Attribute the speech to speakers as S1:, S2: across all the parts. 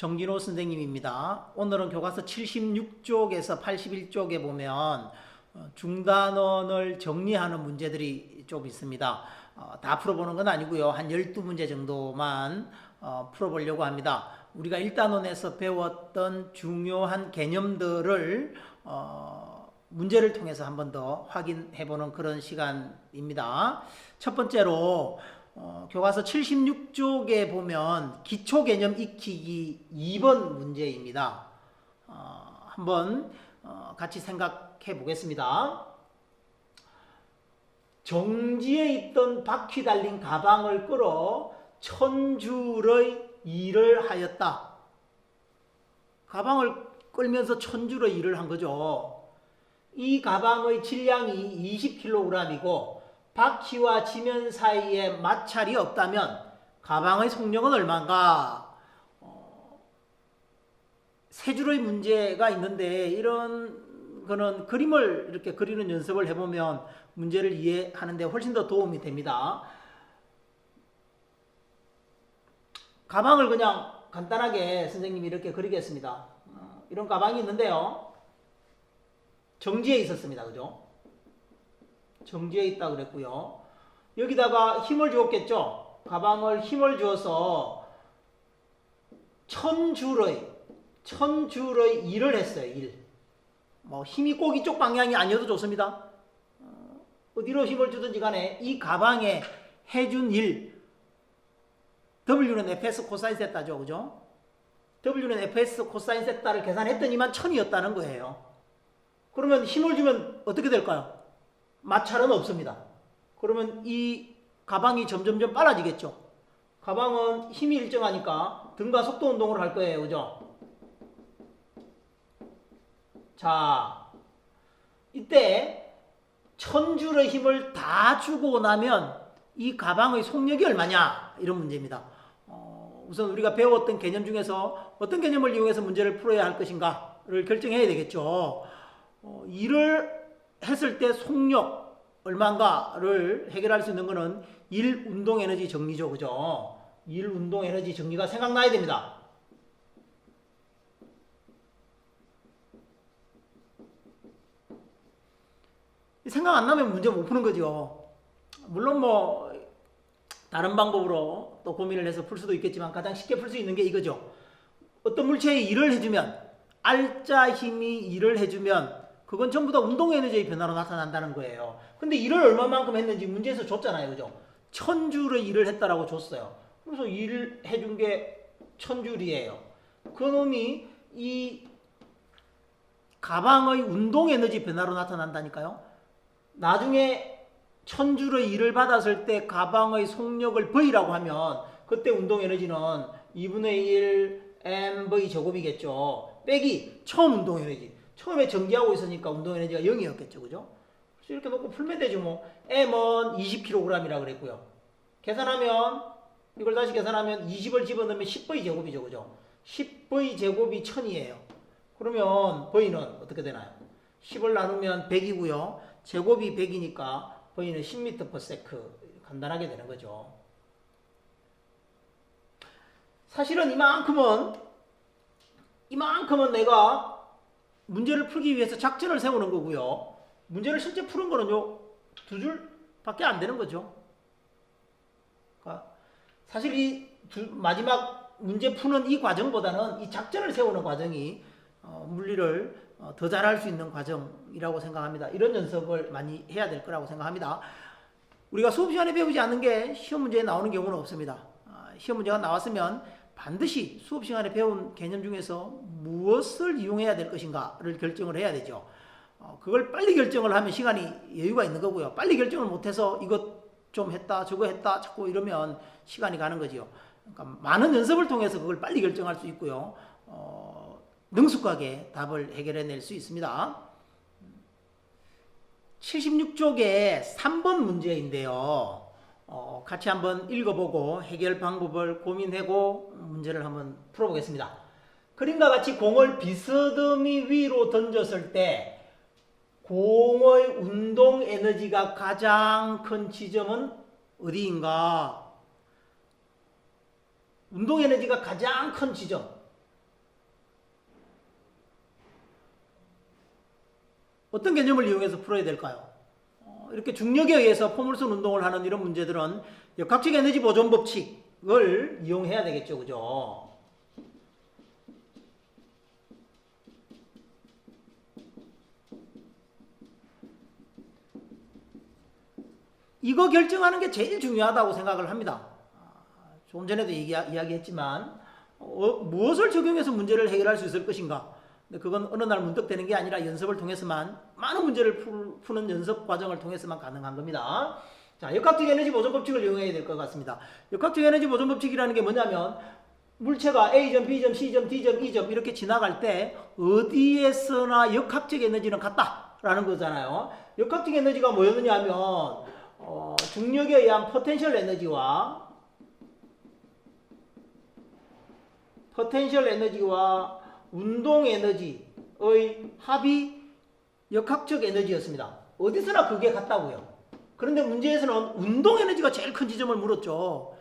S1: 정진호 선생님입니다. 오늘은 교과서 76쪽에서 81쪽에 보면 중단원을 정리하는 문제들이 좀 있습니다. 다 풀어보는 건 아니고요. 한 12문제 정도만 풀어보려고 합니다. 우리가 1단원에서 배웠던 중요한 개념들을 문제를 통해서 한 번 더 확인해보는 그런 시간입니다. 첫 번째로 교과서 76쪽에 보면 기초개념 익히기 2번 문제입니다. 한번 같이 생각해 보겠습니다. 정지에 있던 바퀴 달린 가방을 끌어 1000줄의 일을 하였다. 가방을 끌면서 1000줄의 일을 한 거죠. 이 가방의 질량이 20kg이고 바퀴와 지면 사이에 마찰이 없다면 가방의 속력은 얼마인가? 세 줄의 문제가 있는데 이런 거는 그림을 이렇게 그리는 연습을 해보면 문제를 이해하는데 훨씬 더 도움이 됩니다. 가방을 그냥 간단하게 선생님이 이렇게 그리겠습니다. 이런 가방이 있는데요. 정지에 있었습니다. 그죠? 정지에 있다 그랬고요. 여기다가 힘을 주었겠죠? 가방을 힘을 주어서 1000줄의 일을 했어요. 일. 힘이 꼭 이쪽 방향이 아니어도 좋습니다. 어디로 힘을 주든지 간에 이 가방에 해준 일, W는 fs 코사인 세타죠. 그죠? W는 fs 코사인 세타를 계산했더니만 1000이었다는 거예요. 그러면 힘을 주면 어떻게 될까요? 마찰은 없습니다. 그러면 이 가방이 점점점 빨라지겠죠. 가방은 힘이 일정하니까 등가 속도 운동을 할 거예요. 그죠? 자, 이때 1000줄의 힘을 다 주고 나면 이 가방의 속력이 얼마냐? 이런 문제입니다. 우선 우리가 배웠던 개념 중에서 어떤 개념을 이용해서 문제를 풀어야 할 것인가를 결정해야 되겠죠. 일을 했을 때 속력 얼마인가를 해결할 수 있는 것은 일 운동 에너지 정리죠. 그죠? 일 운동 에너지 정리가 생각나야 됩니다. 생각 안 나면 문제 못 푸는 거죠. 물론 다른 방법으로 또 고민을 해서 풀 수도 있겠지만 가장 쉽게 풀 수 있는 게 이거죠. 어떤 물체에 일을 해주면 알짜 힘이 일을 해주면 그건 전부 다 운동 에너지의 변화로 나타난다는 거예요. 근데 일을 얼마만큼 했는지 문제에서 줬잖아요. 그죠? 1000줄의 일을 했다라고 줬어요. 그래서 일을 해준 게 1000줄이에요. 그놈이 이 가방의 운동 에너지 변화로 나타난다니까요. 나중에 1000줄의 일을 받았을 때 가방의 속력을 V라고 하면 그때 운동 에너지는 2분의 1 mv 제곱이겠죠. 빼기 처음 운동 에너지. 처음에 정지하고 있으니까 운동 에너지가 0이었겠죠. 그죠? 그래서 이렇게 놓고 풀면 되죠. m은 20kg이라 그랬고요. 계산하면 이걸 다시 계산하면 20을 집어넣으면 10v 제곱이죠. 그죠? 10v 제곱이 1000이에요. 그러면 V는 어떻게 되나요? 10을 나누면 100이고요. 제곱이 100이니까 V는 10m/s 간단하게 되는 거죠. 사실은 이만큼은 내가 문제를 풀기 위해서 작전을 세우는 거고요. 문제를 실제 푸는 거는 두 줄밖에 안 되는 거죠. 그러니까 사실 이 마지막 문제 푸는 이 과정보다는 이 작전을 세우는 과정이 물리를 더 잘할 수 있는 과정이라고 생각합니다. 이런 연습을 많이 해야 될 거라고 생각합니다. 우리가 수업 시간에 배우지 않는 게 시험 문제에 나오는 경우는 없습니다. 시험 문제가 나왔으면 반드시 수업 시간에 배운 개념 중에서 무엇을 이용해야 될 것인가를 결정을 해야 되죠. 그걸 빨리 결정을 하면 시간이 여유가 있는 거고요. 빨리 결정을 못해서 이것 좀 했다 저거 했다 자꾸 이러면 시간이 가는 거죠. 그러니까 많은 연습을 통해서 그걸 빨리 결정할 수 있고요. 능숙하게 답을 해결해낼 수 있습니다. 76쪽에 3번 문제인데요. 같이 한번 읽어보고 해결 방법을 고민하고 문제를 한번 풀어보겠습니다. 그림과 같이 공을 비스듬히 위로 던졌을 때 공의 운동 에너지가 가장 큰 지점은 어디인가? 운동 에너지가 가장 큰 지점. 어떤 개념을 이용해서 풀어야 될까요? 이렇게 중력에 의해서 포물선 운동을 하는 이런 문제들은 역학적 에너지 보존 법칙을 이용해야 되겠죠. 그죠? 이거 결정하는 게 제일 중요하다고 생각을 합니다. 조금 전에도 이야기했지만 무엇을 적용해서 문제를 해결할 수 있을 것인가. 근데 그건 어느 날 문득 되는 게 아니라 연습을 통해서만, 많은 문제를 푸는 연습 과정을 통해서만 가능한 겁니다. 자, 역학적 에너지 보존 법칙을 이용해야 될 것 같습니다. 역학적 에너지 보존 법칙이라는 게 뭐냐면 물체가 A점, B점, C점, D점, E점 이렇게 지나갈 때 어디에서나 역학적 에너지는 같다라는 거잖아요. 역학적 에너지가 뭐였느냐 하면 중력에 의한 포텐셜 에너지와 운동 에너지의 합이 역학적 에너지였습니다. 어디서나 그게 같다고요. 그런데 문제에서는 운동 에너지가 제일 큰 지점을 물었죠.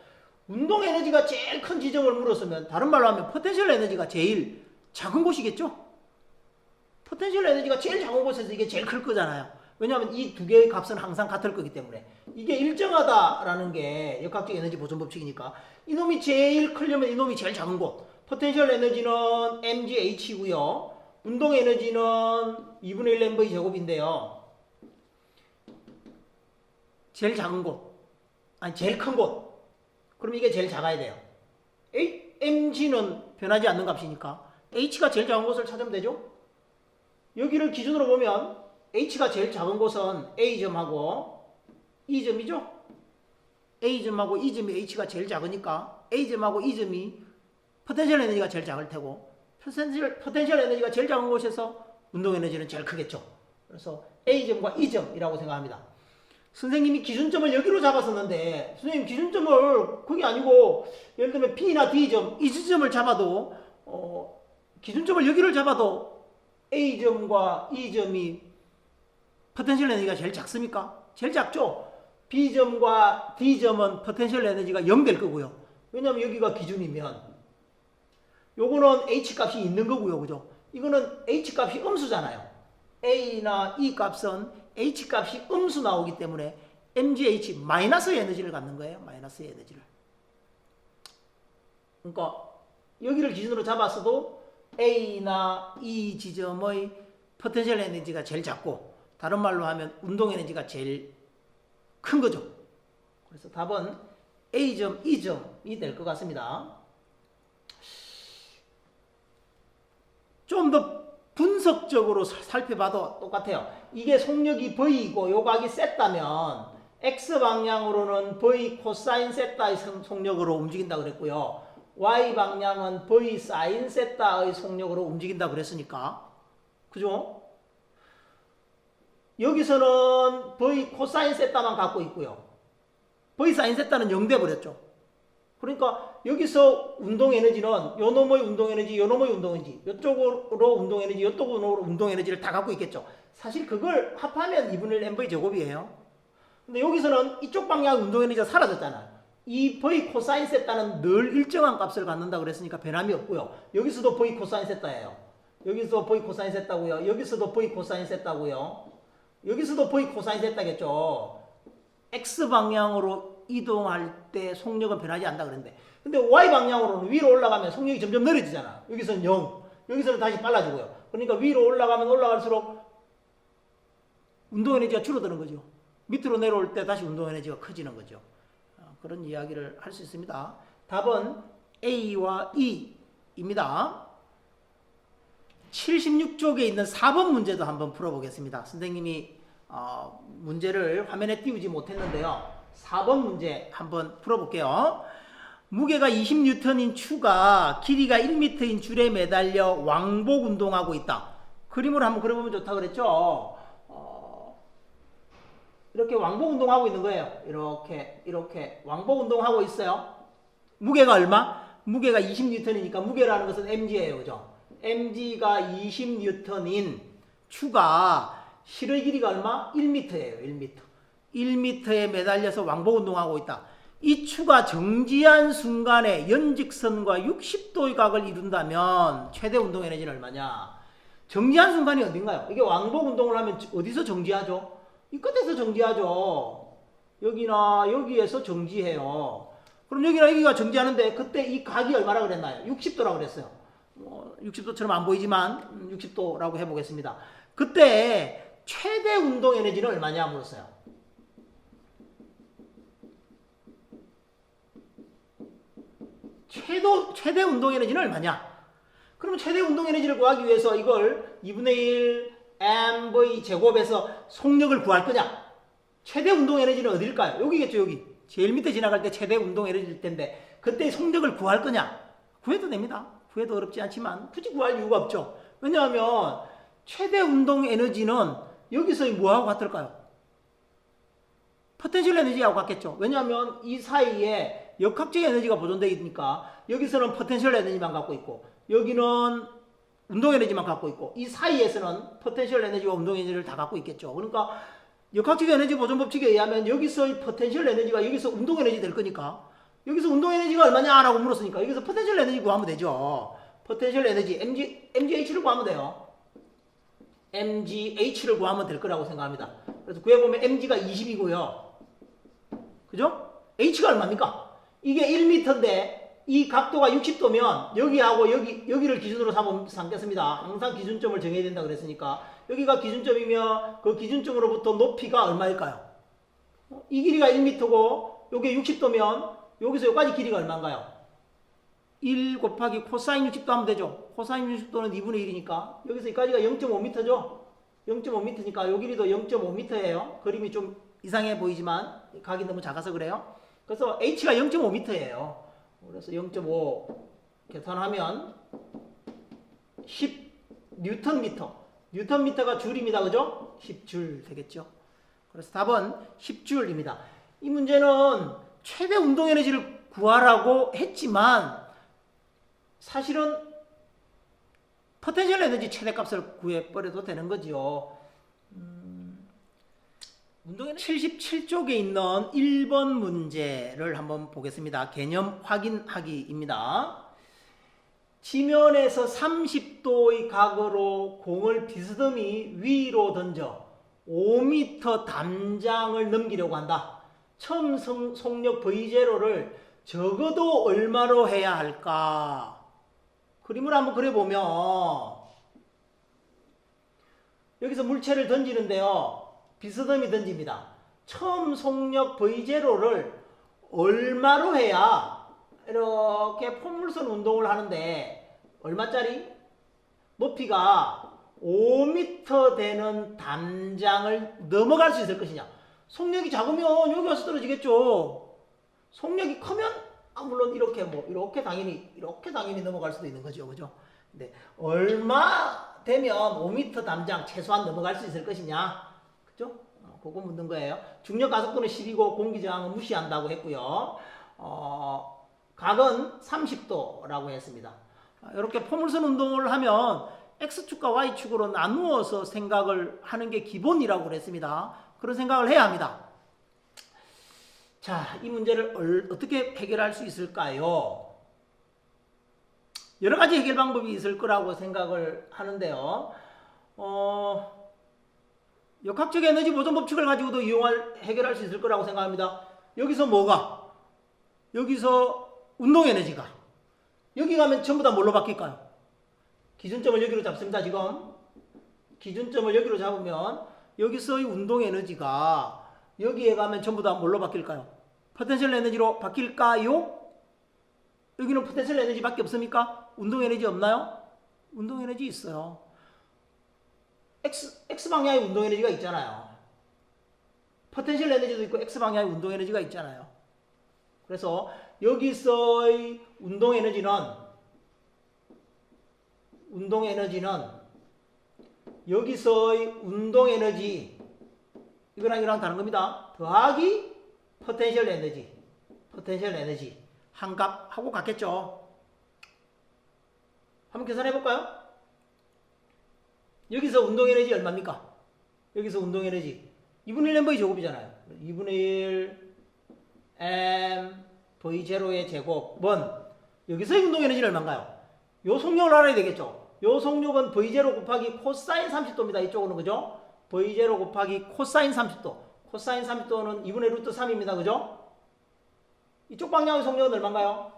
S1: 운동 에너지가 제일 큰 지점을 물었으면 다른 말로 하면 포텐셜 에너지가 제일 작은 곳이겠죠. 포텐셜 에너지가 제일 작은 곳에서 이게 제일 클 거잖아요. 왜냐하면 이 두 개의 값은 항상 같을 거기 때문에. 이게 일정하다라는 게 역학적 에너지 보존 법칙이니까 이놈이 제일 크려면 이놈이 제일 작은 곳. 포텐셜 에너지는 mgH고요. 운동 에너지는 2분의 1 mv 제곱인데요. 제일 작은 곳, 아니 제일 큰 곳. 그럼 이게 제일 작아야 돼요. mg는 변하지 않는 값이니까 h가 제일 작은 곳을 찾으면 되죠. 여기를 기준으로 보면 h가 제일 작은 곳은 a점하고 e점이죠. a점하고 e점이 h가 제일 작으니까 a점하고 e점이 포텐셜 에너지가 제일 작을 테고, 포텐셜 에너지가 제일 작은 곳에서 운동 에너지는 제일 크겠죠. 그래서 a점과 e점이라고 생각합니다. 선생님이 기준점을 여기로 잡았었는데, 선생님 기준점을 그게 아니고 예를 들면 B나 D점, 이 지점을 잡아도 기준점을 여기를 잡아도 A점과 E점이 포텐셜 에너지가 제일 작습니까? 제일 작죠. B점과 D점은 포텐셜 에너지가 0 될 거고요. 왜냐하면 여기가 기준이면 요거는 H값이 있는 거고요. 그죠? 이거는 H값이 음수잖아요. A나 E 값은 H값이 음수 나오기 때문에 mgh 마이너스 에너지를 갖는 거예요. 마이너스 에너지를. 그러니까 여기를 기준으로 잡았어도 A나 E 지점의 포텐셜 에너지가 제일 작고, 다른 말로 하면 운동 에너지가 제일 큰 거죠. 그래서 답은 A점, E점이 될 것 같습니다. 좀 더 분석적으로 살펴봐도 똑같아요. 이게 속력이 V이고 요 각이 셌다면 X방향으로는 V 코사인 세타의 속력으로 움직인다 그랬고요. Y방향은 V 사인 세타의 속력으로 움직인다 그랬으니까. 그죠? 여기서는 V 코사인 세타만 갖고 있고요. V 사인 세타는 0 돼버렸죠. 그러니까 여기서 운동 에너지는 요 놈의 운동 에너지, 요 놈의 운동 에너지, 요쪽으로 운동 에너지, 요쪽으로 운동 에너지를 다 갖고 있겠죠. 사실 그걸 합하면 2분의 1 mv 제곱이에요. 근데 여기서는 이쪽 방향 운동 에너지가 사라졌잖아. 이 V 코사인 세타는 늘 일정한 값을 갖는다 그랬으니까 변함이 없고요. 여기서도 V 코사인 세타예요. 여기서 V 코사인 세타고요. 여기서도 V 코사인 세타고요. 여기서도 V 코사인 세타겠죠. X 방향으로 이동할 때 속력은 변하지 않는다 그랬는데, 근데 Y 방향으로는 위로 올라가면 속력이 점점 느려지잖아. 여기서는 0, 여기서는 다시 빨라지고요. 그러니까 위로 올라가면 올라갈수록 운동 에너지가 줄어드는 거죠. 밑으로 내려올 때 다시 운동 에너지가 커지는 거죠. 그런 이야기를 할 수 있습니다. 답은 A와 E입니다. 76쪽에 있는 4번 문제도 한번 풀어보겠습니다. 선생님이 문제를 화면에 띄우지 못했는데요. 4번 문제 한번 풀어볼게요. 무게가 20N인 추가 길이가 1m인 줄에 매달려 왕복 운동하고 있다. 그림으로 한번 그려보면 좋다 그랬죠. 이렇게 왕복 운동하고 있는 거예요. 이렇게 왕복 운동하고 있어요. 무게가 얼마? 무게가 20N이니까 무게라는 것은 mg예요. 그죠? mg가 20N인 추가 실의 길이가 얼마? 1m예요. 1m. 1m에 매달려서 왕복 운동하고 있다. 이 추가 정지한 순간에 연직선과 60도의 각을 이룬다면 최대 운동 에너지는 얼마냐? 정지한 순간이 어딘가요? 이게 왕복 운동을 하면 어디서 정지하죠? 이 끝에서 정지하죠. 여기나 여기에서 정지해요. 그럼 여기나 여기가 정지하는데 그때 이 각이 얼마나 그랬나요? 60도라고 그랬어요. 60도처럼 안 보이지만 60도라고 해보겠습니다. 그때 최대 운동 에너지는 얼마냐 물었어요. 최대 운동 에너지는 얼마냐? 그러면 최대 운동 에너지를 구하기 위해서 이걸 2분의 1 mv 제곱에서 속력을 구할 거냐? 최대 운동 에너지는 어딜까요? 여기겠죠, 여기. 제일 밑에 지나갈 때 최대 운동 에너지일 텐데 그때 속력을 구할 거냐? 구해도 됩니다. 구해도 어렵지 않지만 굳이 구할 이유가 없죠. 왜냐하면 최대 운동 에너지는 여기서 뭐하고 같을까요? 포텐셜 에너지하고 같겠죠. 왜냐하면 이 사이에 역학적 에너지가 보존되어 있으니까 여기서는 포텐셜 에너지만 갖고 있고 여기는 운동 에너지만 갖고 있고 이 사이에서는 포텐셜 에너지와 운동 에너지를 다 갖고 있겠죠. 그러니까 역학적 에너지 보존 법칙에 의하면 여기서의 포텐셜 에너지가 여기서 운동 에너지 될 거니까 여기서 운동 에너지가 얼마냐라고 물었으니까 여기서 포텐셜 에너지 구하면 되죠. 포텐셜 에너지 mgh를 구하면 돼요. mgh를 구하면 될 거라고 생각합니다. 그래서 구해보면 mg가 20이고요. 그죠? h가 얼마입니까? 이게 1m인데 이 각도가 60도면 여기하고 여기를 기준으로 삼겠습니다. 항상 기준점을 정해야 된다 그랬으니까 여기가 기준점이면 그 기준점으로부터 높이가 얼마일까요? 이 길이가 1m고 여기 60도면 여기서 여기까지 길이가 얼마인가요? 1 곱하기 코사인 60도 하면 되죠. 코사인 60도는 2분의 1이니까 여기서 여기까지가 0.5m죠. 0.5m니까 요 길이도 0.5m예요. 그림이 좀 이상해 보이지만 각이 너무 작아서 그래요. 그래서 h가 0.5m예요. 그래서 0.5 계산하면 10 뉴턴미터. 뉴턴미터가 줄입니다. 그죠? 10줄 되겠죠. 그래서 답은 10줄입니다. 이 문제는 최대 운동 에너지를 구하라고 했지만 사실은 포텐셜 에너지 최대값을 구해버려도 되는 거죠. 운동에너지 77쪽에 있는 1번 문제를 한번 보겠습니다. 개념 확인하기입니다. 지면에서 30도의 각으로 공을 비스듬히 위로 던져 5m 담장을 넘기려고 한다. 처음 속력 V0를 적어도 얼마로 해야 할까? 그림을 한번 그려보면 여기서 물체를 던지는데요. 비스듬히 던집니다. 처음 속력 V0를 얼마로 해야 이렇게 포물선 운동을 하는데 얼마짜리? 높이가 5m 되는 담장을 넘어갈 수 있을 것이냐. 속력이 작으면 여기 와서 떨어지겠죠. 속력이 크면 물론 이렇게 당연히 넘어갈 수도 있는 거죠. 그죠? 근데 얼마 되면 5m 담장 최소한 넘어갈 수 있을 것이냐. 그죠? 그거 묻는 거예요. 중력 가속도는 10이고 공기 저항은 무시한다고 했고요. 각은 30도라고 했습니다. 이렇게 포물선 운동을 하면 X축과 Y축으로 나누어서 생각을 하는 게 기본이라고 그랬습니다. 그런 생각을 해야 합니다. 자, 이 문제를 어떻게 해결할 수 있을까요? 여러 가지 해결 방법이 있을 거라고 생각을 하는데요. 역학적 에너지 보존 법칙을 가지고도 해결할 수 있을 거라고 생각합니다. 여기서 뭐가? 여기서 운동 에너지가. 여기 가면 전부 다 뭘로 바뀔까요? 기준점을 여기로 잡습니다. 지금 기준점을 여기로 잡으면 여기서의 운동 에너지가 여기에 가면 전부 다 뭘로 바뀔까요? 포텐셜 에너지로 바뀔까요? 여기는 포텐셜 에너지밖에 없습니까? 운동 에너지 없나요? 운동 에너지 있어요. X방향의 운동 에너지가 있잖아요. 포텐셜 에너지도 있고 X방향의 운동 에너지가 있잖아요. 그래서 여기서의 운동 에너지는 여기서의 운동 에너지 이거랑 다른 겁니다. 더하기 포텐셜 에너지 한 값하고 같겠죠. 한번 계산해 볼까요? 여기서 운동 에너지 얼마입니까? 여기서 운동 에너지 2분의 1 mv 제곱이잖아요. 2분의 1 m v0의 제곱은 여기서의 운동 에너지는 얼마인가요? 요 속력을 알아야 되겠죠. 요 속력은 V0 곱하기 코사인 30도입니다. 이쪽은 그죠? V0 곱하기 코사인 30도. 코사인 30도는 2분의 루트 3입니다. 그죠? 이쪽 방향의 속력은 얼마인가요?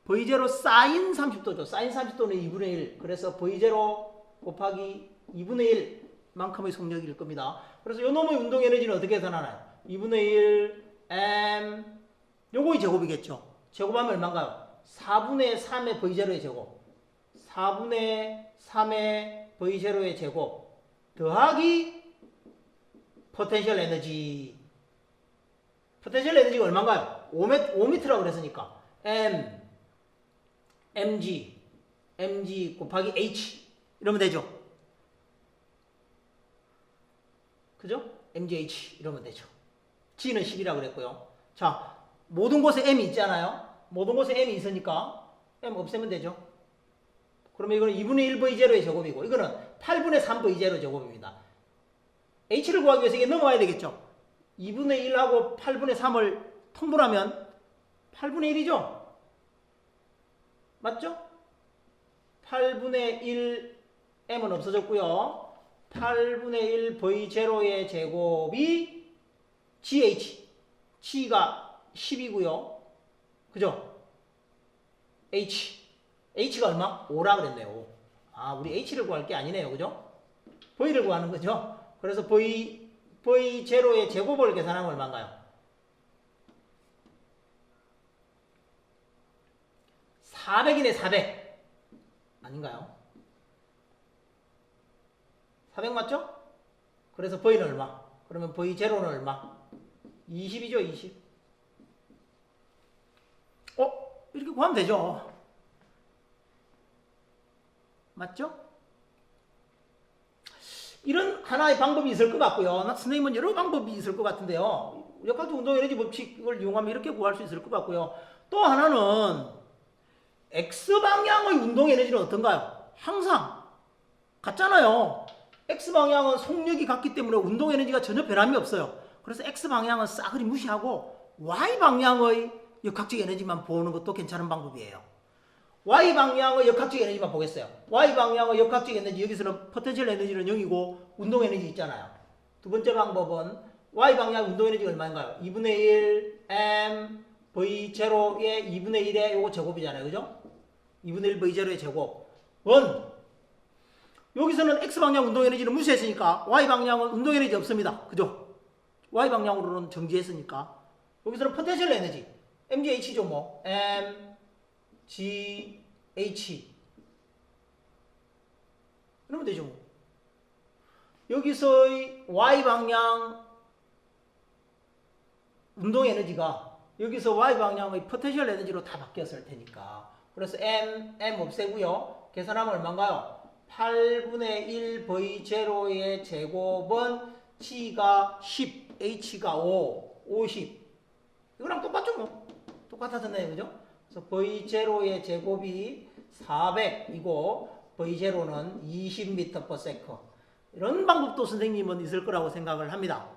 S1: V0 사인 30도죠. 사인 30도는 2분의 1. 그래서 V0 곱하기 2분의 1만큼의 속력일 겁니다. 그래서 요 놈의 운동 에너지는 어떻게 계산하나요? 2분의 1 m 요거의 제곱이겠죠. 제곱하면 얼마인가요? 4분의 3의 V0의 제곱. 4분의 3의 V0의 제곱 더하기 포텐셜 에너지. 포텐셜 에너지가 얼마인가요? 5m라고 그랬으니까 mg 곱하기 h 이러면 되죠. 그죠? mgh 이러면 되죠. g는 10이라고 그랬고요. 자, 모든 곳에 m이 있잖아요. 모든 곳에 m이 있으니까 m 없애면 되죠. 그러면 이거는 2분의 1 V0의 제곱이고 이거는 8분의 3 V0 제곱입니다. h를 구하기 위해서 이게 넘어가야 되겠죠. 2분의 1하고 8분의 3을 통분하면 8분의 1이죠. 맞죠? 8분의 1 m은 없어졌고요. 8분의 1 V0의 제곱이 gh. g가 10이고요. 그죠? h가 얼마? 5라 그랬네요. 5. 아, 우리 h를 구할 게 아니네요. 그죠? v를 구하는 거죠. 그래서 V0의 제곱을 계산하면 얼마인가요? 400이네, 400. 아닌가요? 400 맞죠? 그래서 V는 얼마? 그러면 V0는 얼마? 20이죠, 20. 이렇게 구하면 되죠. 맞죠? 이런 하나의 방법이 있을 것 같고요. 선생님은 여러 방법이 있을 것 같은데요. 역학적 운동에너지 법칙을 이용하면 이렇게 구할 수 있을 것 같고요. 또 하나는 X방향의 운동에너지는 어떤가요? 항상 같잖아요. X방향은 속력이 같기 때문에 운동에너지가 전혀 변함이 없어요. 그래서 X방향은 싸그리 무시하고 Y방향의 역학적 에너지만 보는 것도 괜찮은 방법이에요. Y방향의 역학적 에너지만 보겠어요. Y방향의 역학적 에너지, 여기서는 포텐셜 에너지는 0이고 운동 에너지 있잖아요. 두 번째 방법은 Y방향 운동 에너지가 얼마인가요? 2분의 1 m V0의 2분의 1의 요거 제곱이잖아요. 그죠? 2분의 1 V0의 제곱. 여기서는 X방향 운동 에너지를 무시했으니까 Y방향은 운동 에너지 없습니다. 그죠? Y방향으로는 정지했으니까. 여기서는 포텐셜 에너지. mgh죠 뭐. mgh. 이러면 되죠 뭐. 여기서의 Y방향 운동 에너지가 여기서 Y방향의 포텐셜 에너지로 다 바뀌었을 테니까. 그래서 m 없애고요. 계산하면 얼마인가요? 8분의 1 V0의 제곱은 G가 10, H가 5, 50. 이거랑 똑같죠 뭐. 똑같아졌네요. 그죠? 그래서 V0의 제곱이 400이고 V0는 20m/s. 이런 방법도 선생님은 있을 거라고 생각을 합니다.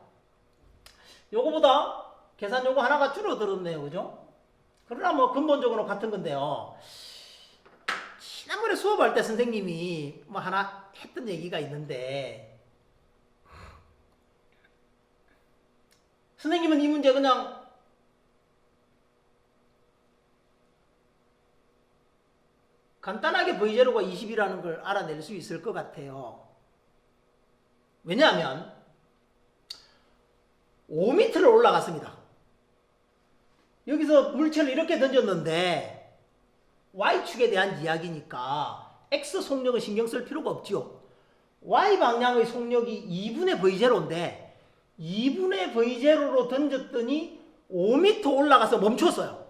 S1: 요거보다 계산 요거 하나가 줄어들었네요. 그죠? 그러나 뭐 근본적으로 같은 건데요. 지난번에 수업할 때 선생님이 뭐 하나 했던 얘기가 있는데, 선생님은 이 문제 그냥 간단하게 V0가 20이라는 걸 알아낼 수 있을 것 같아요. 왜냐하면 5m를 올라갔습니다. 여기서 물체를 이렇게 던졌는데 Y축에 대한 이야기니까 X 속력은 신경 쓸 필요가 없죠. Y방향의 속력이 2분의 V0인데 2분의 V0로 던졌더니 5m 올라가서 멈췄어요.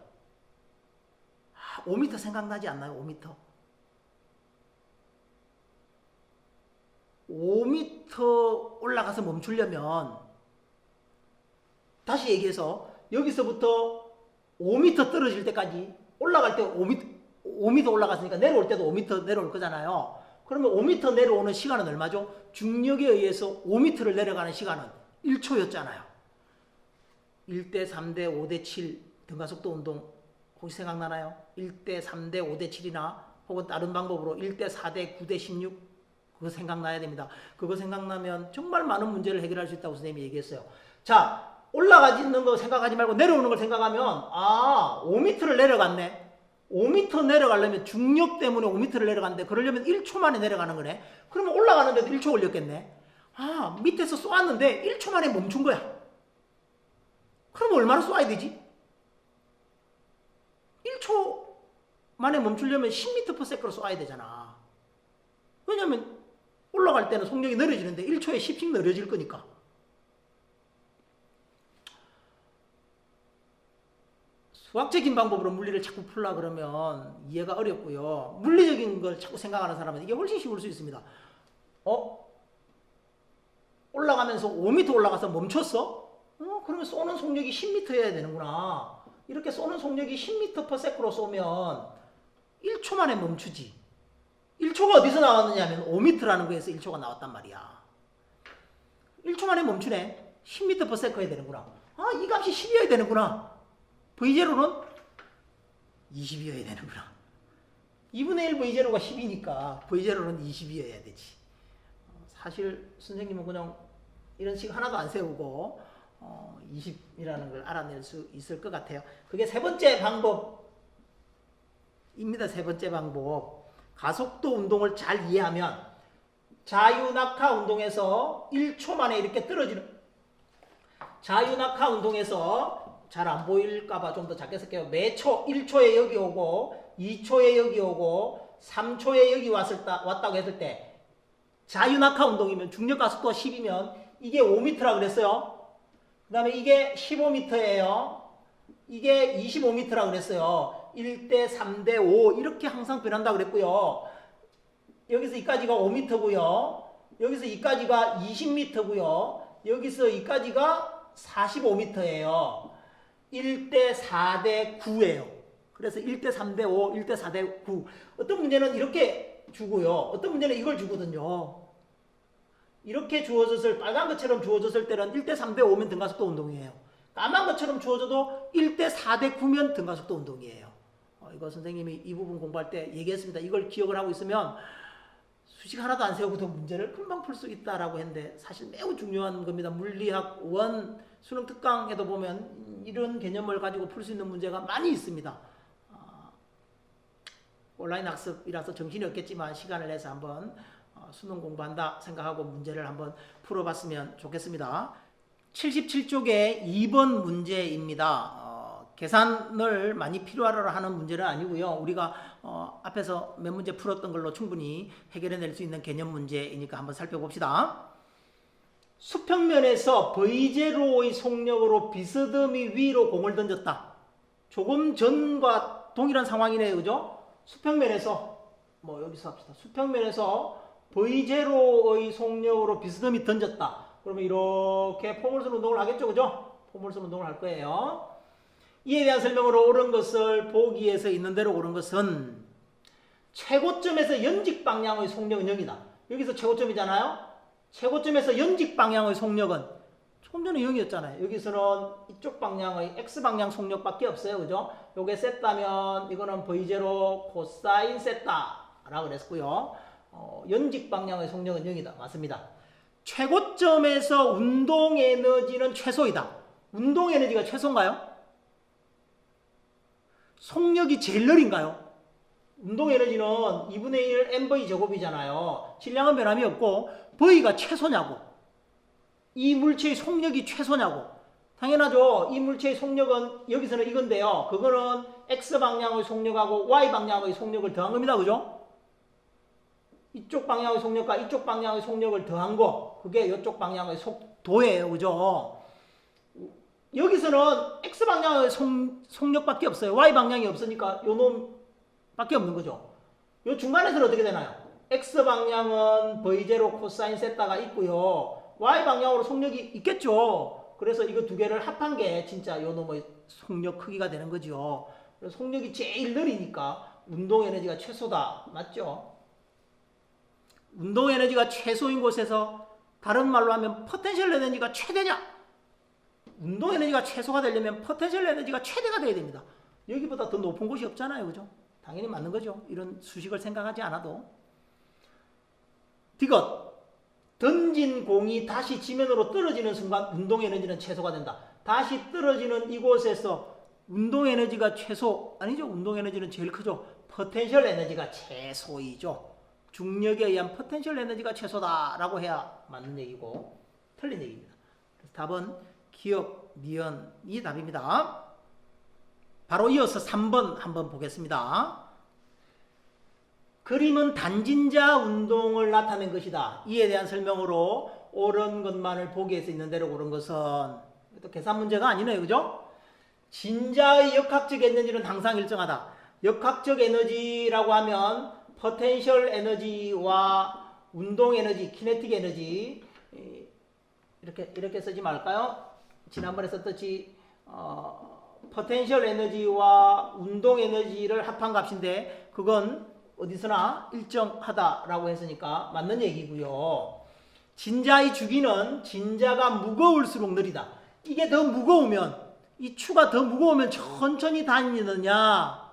S1: 5m 생각나지 않나요? 5m. 5m 올라가서 멈추려면 다시 얘기해서 여기서부터 5m 떨어질 때까지 올라갈 때 5m 올라갔으니까 내려올 때도 5m 내려올 거잖아요. 그러면 5m 내려오는 시간은 얼마죠? 중력에 의해서 5m를 내려가는 시간은 1초였잖아요. 1대 3대 5대 7 등가속도 운동 혹시 생각나나요? 1대 3대 5대 7이나 혹은 다른 방법으로 1대 4대 9대 16 그거 생각나야 됩니다. 그거 생각나면 정말 많은 문제를 해결할 수 있다고 선생님이 얘기했어요. 자, 올라가지는 거 생각하지 말고 내려오는 걸 생각하면 5m를 내려갔네. 5m 내려가려면 중력 때문에 5m를 내려갔는데 그러려면 1초 만에 내려가는 거네. 그러면 올라가는데도 1초 걸렸겠네. 밑에서 쏘았는데 1초 만에 멈춘 거야. 그럼 얼마나 쏘아야 되지? 1초 만에 멈추려면 10m/s로 쏘아야 되잖아. 왜냐면 올라갈 때는 속력이 느려지는데 1초에 10씩 느려질 거니까. 수학적인 방법으로 물리를 자꾸 풀라 그러면 이해가 어렵고요. 물리적인 걸 자꾸 생각하는 사람은 이게 훨씬 쉬울 수 있습니다. 올라가면서 5m 올라가서 멈췄어? 그러면 쏘는 속력이 10m여야 되는구나. 이렇게 쏘는 속력이 10m/s로 쏘면 1초 만에 멈추지. 1초가 어디서 나왔느냐 하면 5m라는 거에서 1초가 나왔단 말이야. 1초 만에 멈추네. 10m/s 해야 되는구나. 이 값이 10이어야 되는구나. V0는 20이어야 되는구나. 2분의 1 V0가 10이니까 V0는 20이어야 되지. 사실 선생님은 그냥 이런 식 하나도 안 세우고 20이라는 걸 알아낼 수 있을 것 같아요. 그게 세 번째 방법입니다. 세 번째 방법. 가속도 운동을 잘 이해하면 자유낙하 운동에서 1초 만에 이렇게 떨어지는 자유낙하 운동에서 잘 안 보일까봐 좀 더 작게 쓸게요. 매초 1초에 여기 오고 2초에 여기 오고 3초에 여기 왔다고 했을 때 자유낙하 운동이면 중력가속도가 10이면 이게 5m라 그랬어요. 그 다음에 이게 15m예요. 이게 25m라 그랬어요. 1대 3대 5 이렇게 항상 변한다 그랬고요. 여기서 이까지가 5m고요. 여기서 이까지가 20m고요. 여기서 이까지가 45m예요. 1대 4대 9예요. 그래서 1대 3대 5, 1대 4대 9. 어떤 문제는 이렇게 주고요. 어떤 문제는 이걸 주거든요. 이렇게 주어졌을 빨간 것처럼 주어졌을 때는 1대 3대 5면 등가속도 운동이에요. 까만 것처럼 주어져도 1대 4대 9면 등가속도 운동이에요. 이거 선생님이 이 부분 공부할 때 얘기했습니다. 이걸 기억을 하고 있으면 수식 하나도 안 세우고도 문제를 금방 풀 수 있다라고 했는데 사실 매우 중요한 겁니다. 물리학 1 수능 특강에도 보면 이런 개념을 가지고 풀 수 있는 문제가 많이 있습니다. 온라인 학습이라서 정신이 없겠지만 시간을 내서 한번 수능 공부한다 생각하고 문제를 한번 풀어봤으면 좋겠습니다. 77쪽의 2번 문제입니다. 계산을 많이 필요하러 하는 문제는 아니고요. 우리가 앞에서 몇 문제 풀었던 걸로 충분히 해결해낼 수 있는 개념 문제이니까 한번 살펴봅시다. 수평면에서 V0의 속력으로 비스듬히 위로 공을 던졌다. 조금 전과 동일한 상황이네요. 그죠? 수평면에서 여기서 합시다. 수평면에서 V0의 속력으로 비스듬히 던졌다. 그러면 이렇게 포물선 운동을 하겠죠. 그죠? 포물선 운동을 할 거예요. 이에 대한 설명으로 옳은 것을 보기에서 있는 대로 옳은 것은 최고점에서 연직 방향의 속력은 0이다. 여기서 최고점이잖아요. 최고점에서 연직 방향의 속력은 조금 전에 0이었잖아요. 여기서는 이쪽 방향의 X방향 속력밖에 없어요. 그죠? 요게 셌다면 이거는 V0 코사인 셌다라고 그랬고요. 연직 방향의 속력은 0이다. 맞습니다. 최고점에서 운동 에너지는 최소이다. 운동 에너지가 최소인가요? 속력이 제일 느린가요? 운동 에너지는 2분의 1 mv 제곱이잖아요. 질량은 변함이 없고 v가 최소냐고. 이 물체의 속력이 최소냐고. 당연하죠. 이 물체의 속력은 여기서는 이건데요. 그거는 x방향의 속력하고 y방향의 속력을 더한 겁니다. 그죠? 이쪽 방향의 속력과 이쪽 방향의 속력을 더한 거. 그게 이쪽 방향의 속도예요. 그죠? 여기서는 X방향의 속력밖에 없어요. Y방향이 없으니까 요 놈밖에 없는 거죠. 요 중간에서는 어떻게 되나요? X방향은 V0 코사인 세타가 있고요. Y방향으로 속력이 있겠죠. 그래서 이거 두 개를 합한 게 진짜 요 놈의 속력 크기가 되는 거죠. 그래서 속력이 제일 느리니까 운동 에너지가 최소다. 맞죠? 운동 에너지가 최소인 곳에서 다른 말로 하면 포텐셜 에너지가 최대냐? 운동 에너지가 최소가 되려면 포텐셜 에너지가 최대가 돼야 됩니다. 여기보다 더 높은 곳이 없잖아요. 그죠? 당연히 맞는 거죠. 이런 수식을 생각하지 않아도. 디귿. 던진 공이 다시 지면으로 떨어지는 순간 운동 에너지는 최소가 된다. 다시 떨어지는 이곳에서 운동 에너지가 최소, 아니죠. 운동 에너지는 제일 크죠. 포텐셜 에너지가 최소이죠. 중력에 의한 포텐셜 에너지가 최소다라고 해야 맞는 얘기고 틀린 얘기입니다. 그래서 답은 기억, 니은이 답입니다. 바로 이어서 3번 한번 보겠습니다. 그림은 단진자 운동을 나타낸 것이다. 이에 대한 설명으로 옳은 것만을 보기에서 있는 대로 옳은 것은 또 계산 문제가 아니네요. 그죠? 진자의 역학적 에너지는 항상 일정하다. 역학적 에너지라고 하면 포텐셜 에너지와 운동 에너지, 키네틱 에너지 이렇게 쓰지 말까요? 지난번에 썼듯이 포텐셜 에너지와 운동 에너지를 합한 값인데 그건 어디서나 일정하다라고 했으니까 맞는 얘기고요. 진자의 주기는 진자가 무거울수록 느리다. 이게 더 무거우면, 이 추가 더 무거우면 천천히 다니느냐?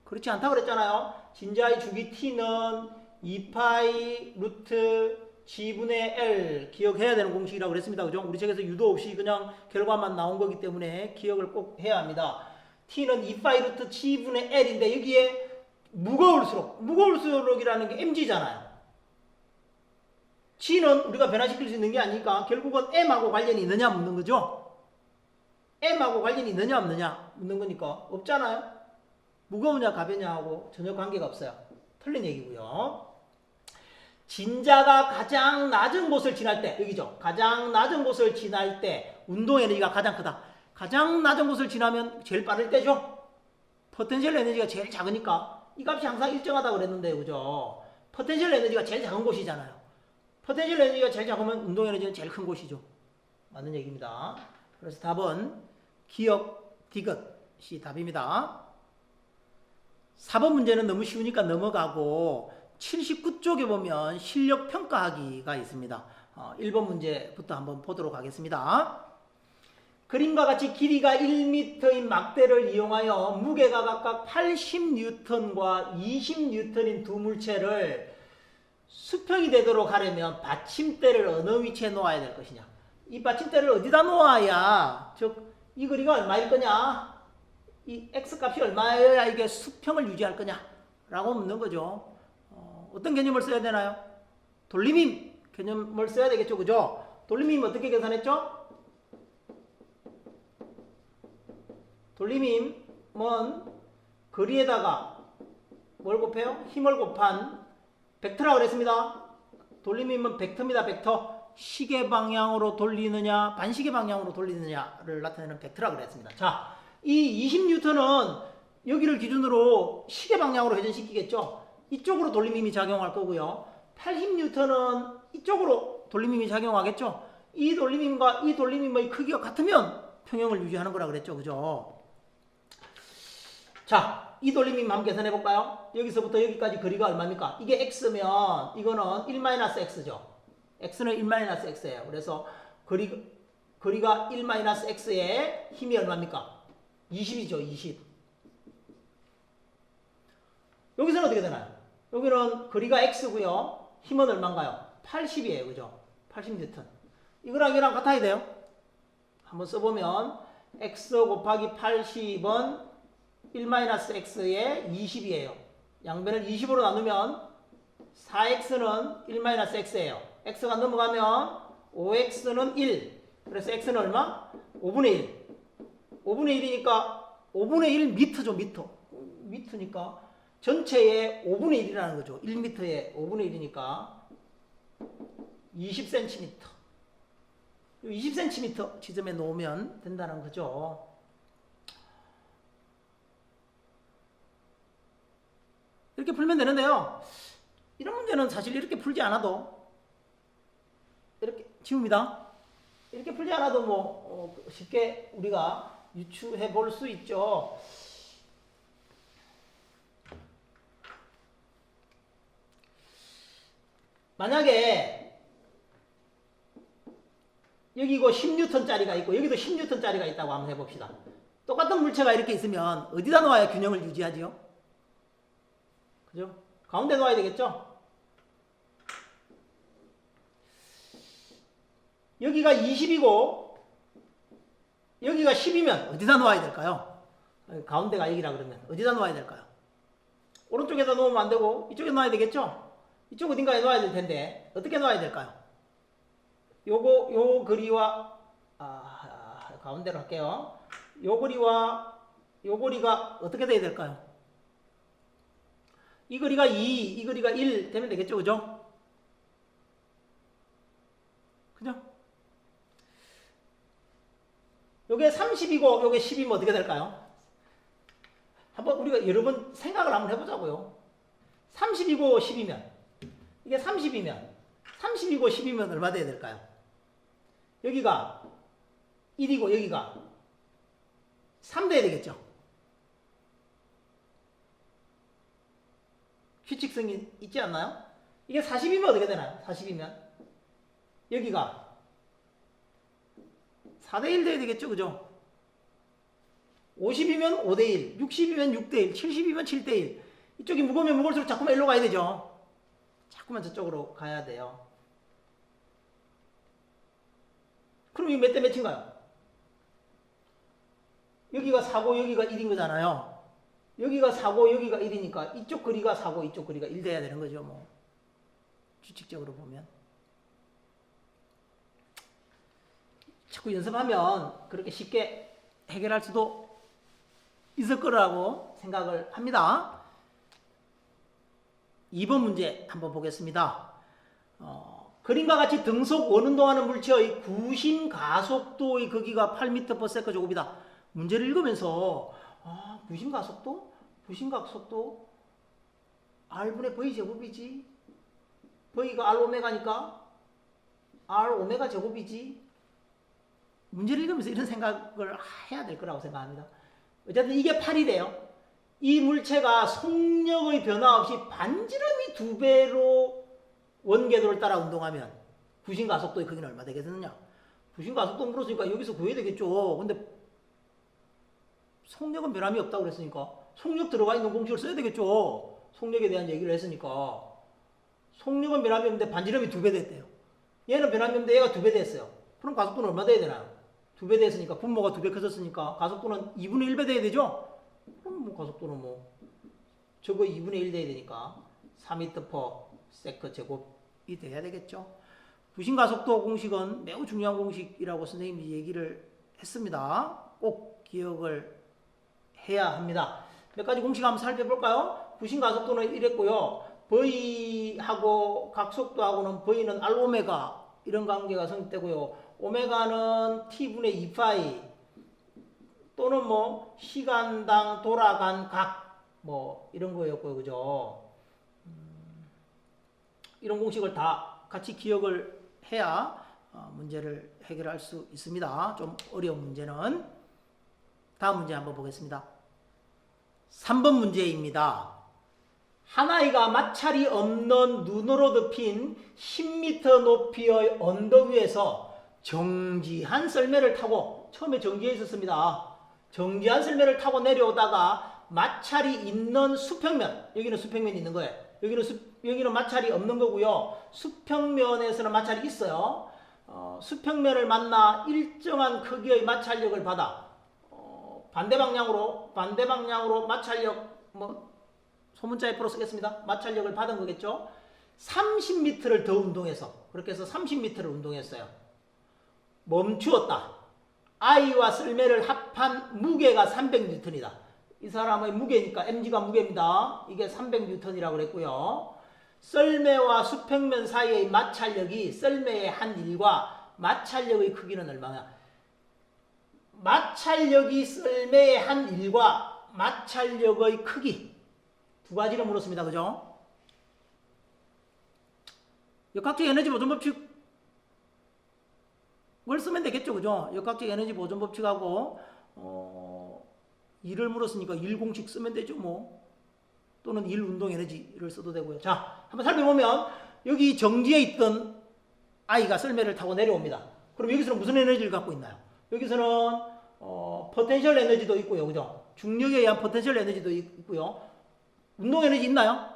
S1: 그렇지 않다고 그랬잖아요. 진자의 주기 t는 2파이 루트 g분의 l 기억해야 되는 공식이라고 그랬습니다. 그죠? 우리 책에서 유도 없이 그냥 결과만 나온 거기 때문에 기억을 꼭 해야 합니다. t는 2파이 루트 g분의 l인데 여기에 무거울수록이라는 게 mg잖아요. g는 우리가 변화시킬 수 있는 게 아니니까 결국은 m하고 관련이 있느냐 묻는 거죠. m하고 관련이 있느냐 없느냐 묻는 거니까 없잖아요. 무거우냐 가벼냐하고 전혀 관계가 없어요. 틀린 얘기고요. 진자가 가장 낮은 곳을 지날 때, 여기죠. 가장 낮은 곳을 지날 때 운동 에너지가 가장 크다. 가장 낮은 곳을 지나면 제일 빠를 때죠. 포텐셜 에너지가 제일 작으니까 이 값이 항상 일정하다고 그랬는데요. 그죠? 포텐셜 에너지가 제일 작은 곳이잖아요. 포텐셜 에너지가 제일 작으면 운동 에너지는 제일 큰 곳이죠. 맞는 얘기입니다. 그래서 답은 기억, 디귿이 답입니다. 4번 문제는 너무 쉬우니까 넘어가고 79쪽에 보면 실력 평가하기가 있습니다. 1번 문제부터 한번 보도록 하겠습니다. 그림과 같이 길이가 1m인 막대를 이용하여 무게가 각각 80N과 20N인 두 물체를 수평이 되도록 하려면 받침대를 어느 위치에 놓아야 될 것이냐. 이 받침대를 어디다 놓아야 이 거리가 얼마일 거냐, 이 x값이 얼마여야 이게 수평을 유지할 거냐 라고 묻는 거죠. 어떤 개념을 써야 되나요? 돌림임 개념을 써야 되겠죠. 그죠? 돌림임 어떻게 계산했죠? 돌림임은 거리에다가 뭘 곱해요? 힘을 곱한 벡터라고 그랬습니다. 돌림임은 벡터입니다. 벡터. 시계 방향으로 돌리느냐 반시계 방향으로 돌리느냐를 나타내는 벡터라고 그랬습니다. 자, 이 20N은 여기를 기준으로 시계 방향으로 회전시키겠죠. 이쪽으로 돌림임이 작용할 거고요. 80N은 이쪽으로 돌림임이 작용하겠죠. 이 돌림임과 이 돌림임의 크기가 같으면 평형을 유지하는 거라 그랬죠. 그죠? 자, 이 돌림임 한번 계산해 볼까요? 여기서부터 여기까지 거리가 얼마입니까? 이게 x면 이거는 1-x죠. x는 1-x예요. 그래서 거리가 1-x에 힘이 얼마입니까? 20이죠. 20. 여기서는 어떻게 되나요? 여기는 거리가 x고요. 힘은 얼마인가요? 80이에요. 그죠? 80N. 이거랑 이거랑 같아야 돼요. 한번 써보면 x 곱하기 80은 1-x에 20이에요. 양변을 20으로 나누면 4x는 1-x예요. x가 넘어가면 5x는 1. 그래서 x는 얼마? 5분의 1. 5분의 1이니까 5분의 1 미터죠. 미터니까 전체의 5분의 1이라는 거죠. 1미터의 5분의 1이니까 20cm. 20cm 지점에 놓으면 된다는 거죠. 이렇게 풀면 되는데요. 이런 문제는 사실 이렇게 풀지 않아도 이렇게 지웁니다. 이렇게 풀지 않아도 뭐 쉽게 우리가 유추해 볼 수 있죠. 만약에 여기 이거 10N짜리가 있고 여기도 10N짜리가 있다고 한번 해봅시다. 똑같은 물체가 이렇게 있으면 어디다 놓아야 균형을 유지하지요? 그죠? 가운데 놓아야 되겠죠? 여기가 20이고 여기가 10이면 어디다 놓아야 될까요? 가운데가 여기라 그러면 어디다 놓아야 될까요? 오른쪽에다 놓으면 안 되고 이쪽에 놓아야 되겠죠? 이쪽 어딘가에 놓아야 될 텐데 어떻게 놓아야 될까요? 요 거리와 가운데로 할게요. 요 거리와 요 거리가 어떻게 돼야 될까요? 이 거리가 2, 이 거리가 1 되면 되겠죠, 그죠? 그죠? 요게 30이고 요게 10이면 어떻게 될까요? 한번 우리가 여러 번 생각을 한번 해보자고요. 30이고 10이면 이게 30이면 30이고 10이면 얼마 돼야 될까요? 여기가 1이고 여기가 3 돼야 되겠죠? 규칙성이 있지 않나요? 이게 40이면 어떻게 되나요? 40이면 여기가 4대1 돼야 되겠죠? 그죠? 50이면 5대1, 60이면 6대1, 70이면 7대1. 이쪽이 무거우면 무거울수록 자꾸만 일로 가야 되죠? 자꾸만 저쪽으로 가야 돼요. 그럼 이게 몇 대 몇인가요? 여기가 4고 여기가 1인 거잖아요. 여기가 4고 여기가 1이니까 이쪽 거리가 4고 이쪽 거리가 1 돼야 되는 거죠. 뭐 규칙적으로 보면. 자꾸 연습하면 그렇게 쉽게 해결할 수도 있을 거라고 생각을 합니다. 2번 문제 한번 보겠습니다. 그림과 같이 등속 원운동하는 물체의 구심 가속도의 거기가 8m/s 제곱이다. 문제를 읽으면서 구심 가속도? 구심 가속도 R분의 V 제곱이지. V가 R 오메가니까 R 오메가 제곱이지. 문제를 읽으면서 이런 생각을 해야 될 거라고 생각합니다. 어쨌든 이게 8이래요. 이 물체가 속력의 변화 없이 반지름이 2배로 원궤도를 따라 운동하면 구심 가속도의 크기는 얼마 되겠느냐? 구심 가속도 물었으니까 여기서 구해야 되겠죠. 근데 속력은 변함이 없다고 그랬으니까 속력 들어가 있는 공식을 써야 되겠죠. 속력에 대한 얘기를 했으니까 속력은 변함이 없는데 반지름이 2배 됐대요. 얘는 변함이 없는데 얘가 2배 됐어요. 그럼 가속도는 얼마 돼야 되나요? 2배 됐으니까 분모가 2배 커졌으니까 가속도는 2분의 1배 돼야 되죠? 그럼 뭐 가속도는 뭐 저거 2분의 1 돼야 되니까 4m/s 제곱이 돼야 되겠죠. 구심 가속도 공식은 매우 중요한 공식이라고 선생님이 얘기를 했습니다. 꼭 기억을 해야 합니다. 몇 가지 공식 한번 살펴볼까요? 구심 가속도는 이랬고요. V하고 각속도하고는 V는 R 오메가 이런 관계가 성립되고요. 오메가는 T분의 2파이 또는 뭐 시간당 돌아간 각 뭐 이런 거였고요. 그죠? 이런 공식을 다 같이 기억을 해야 문제를 해결할 수 있습니다. 좀 어려운 문제는. 다음 문제 한번 보겠습니다. 3번 문제입니다. 한 아이가 마찰이 없는 눈으로 덮인 10m 높이의 언덕 위에서 정지한 썰매를 타고, 처음에 정지해 있었습니다. 정지한 썰매를 타고 내려오다가 마찰이 있는 수평면, 여기는 수평면이 있는 거예요. 여기는 마찰이 없는 거고요. 수평면에서는 마찰이 있어요. 수평면을 만나 일정한 크기의 마찰력을 받아 반대 방향으로 마찰력, 뭐 소문자 F로 쓰겠습니다. 마찰력을 받은 거겠죠. 30m를 더 운동해서, 그렇게 해서 30m를 운동했어요. 멈추었다. 아이와 썰매를 합한 무게가 300N이다. 이 사람의 무게니까 mg가 무게입니다. 이게 300N이라고 그랬고요. 썰매와 수평면 사이의 마찰력이 썰매의 한 일과 마찰력의 크기는 얼마냐? 마찰력이 썰매의 한 일과 마찰력의 크기, 두 가지를 물었습니다. 그죠? 역학적 에너지 보존 법칙을 쓰면 되겠죠. 그죠? 역학적 에너지 보존 법칙하고 일을 물었으니까 일 공식 쓰면 되죠. 뭐 또는 일 운동 에너지를 써도 되고요. 자, 한번 살펴보면 여기 정지에 있던 아이가 썰매를 타고 내려옵니다. 그럼 여기서는 무슨 에너지를 갖고 있나요? 여기서는 포텐셜 에너지도 있고요. 그죠? 중력에 의한 포텐셜 에너지도 있고요. 운동 에너지 있나요?